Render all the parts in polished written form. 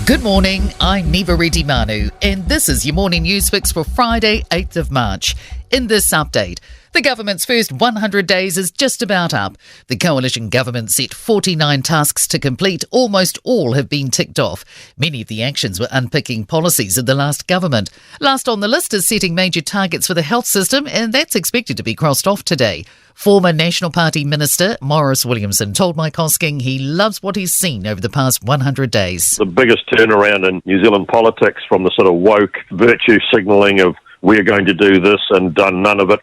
Good morning, I'm Nivareti Manu, and this is your morning news fix for Friday, 8th of March. In this update, the government's first 100 days is just about up. The coalition government set 49 tasks to complete. Almost all have been ticked off. Many of the actions were unpicking policies of the last government. Last on the list is setting major targets for the health system, and that's expected to be crossed off today. Former National Party Minister Maurice Williamson told Mike Hosking he loves what he's seen over the past 100 days. The biggest turnaround in New Zealand politics from the sort of woke virtue signalling of we're going to do this and done none of it.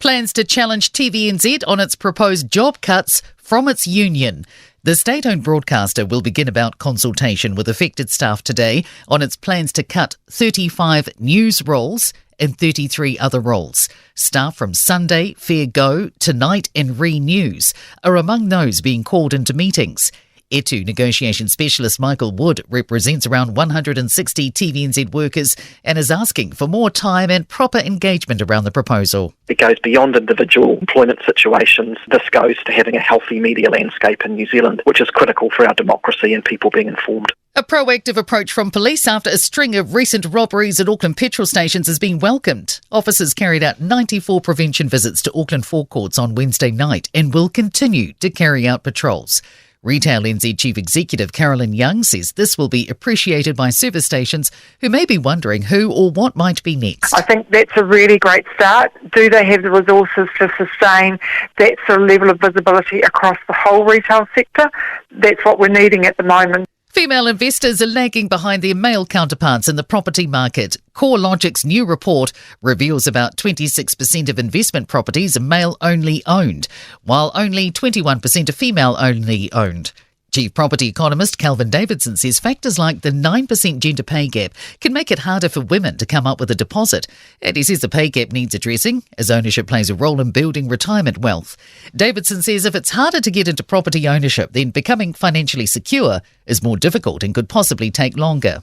Plans to challenge TVNZ on its proposed job cuts from its union. The state-owned broadcaster will begin about consultation with affected staff today on its plans to cut 35 news roles and 33 other roles. Staff from Sunday, Fair Go, Tonight and Re-News are among those being called into meetings. ETU negotiation specialist Michael Wood represents around 160 TVNZ workers and is asking for more time and proper engagement around the proposal. It goes beyond individual employment situations. This goes to having a healthy media landscape in New Zealand, which is critical for our democracy and people being informed. A proactive approach from police after a string of recent robberies at Auckland petrol stations has been welcomed. Officers carried out 94 prevention visits to Auckland forecourts on Wednesday night and will continue to carry out patrols. Retail NZ Chief Executive Carolyn Young says this will be appreciated by service stations who may be wondering who or what might be next. I think that's a really great start. Do they have the resources to sustain that sort of level of visibility across the whole retail sector? That's what we're needing at the moment. Female investors are lagging behind their male counterparts in the property market. CoreLogic's new report reveals about 26% of investment properties are male-only owned, while only 21% are female-only owned. Chief property economist Calvin Davidson says factors like the 9% gender pay gap can make it harder for women to come up with a deposit. And he says the pay gap needs addressing as ownership plays a role in building retirement wealth. Davidson says if it's harder to get into property ownership, then becoming financially secure is more difficult and could possibly take longer.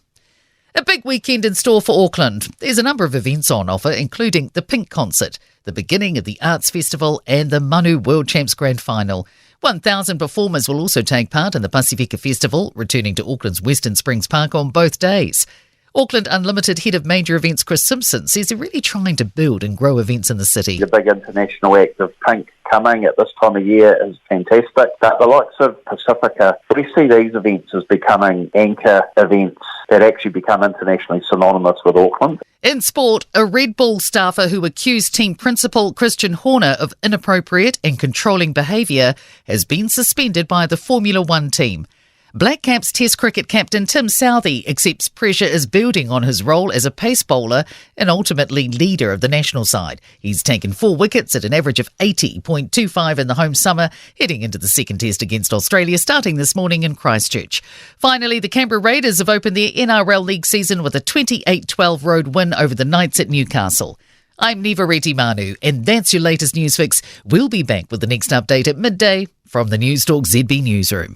A big weekend in store for Auckland. There's a number of events on offer, including the Pink Concert, the beginning of the Arts Festival and the Manu World Champs Grand Final. 1,000 performers will also take part in the Pasifika Festival, returning to Auckland's Western Springs Park on both days. Auckland Unlimited head of major events Chris Simpson says they're really trying to build and grow events in the city. The big international act of Pink coming at this time of year is fantastic. But the likes of Pasifika, we see these events as becoming anchor events that actually become internationally synonymous with Auckland. In sport, a Red Bull staffer who accused team principal Christian Horner of inappropriate and controlling behaviour has been suspended by the Formula One team. Black Caps Test cricket captain Tim Southee accepts pressure is building on his role as a pace bowler and ultimately leader of the national side. He's taken 4 wickets at an average of 80.25 in the home summer, heading into the second test against Australia starting this morning in Christchurch. Finally, the Canberra Raiders have opened their NRL League season with a 28-12 road win over the Knights at Newcastle. I'm Nivareti Manu, and that's your latest news fix. We'll be back with the next update at midday from the Newstalk ZB newsroom.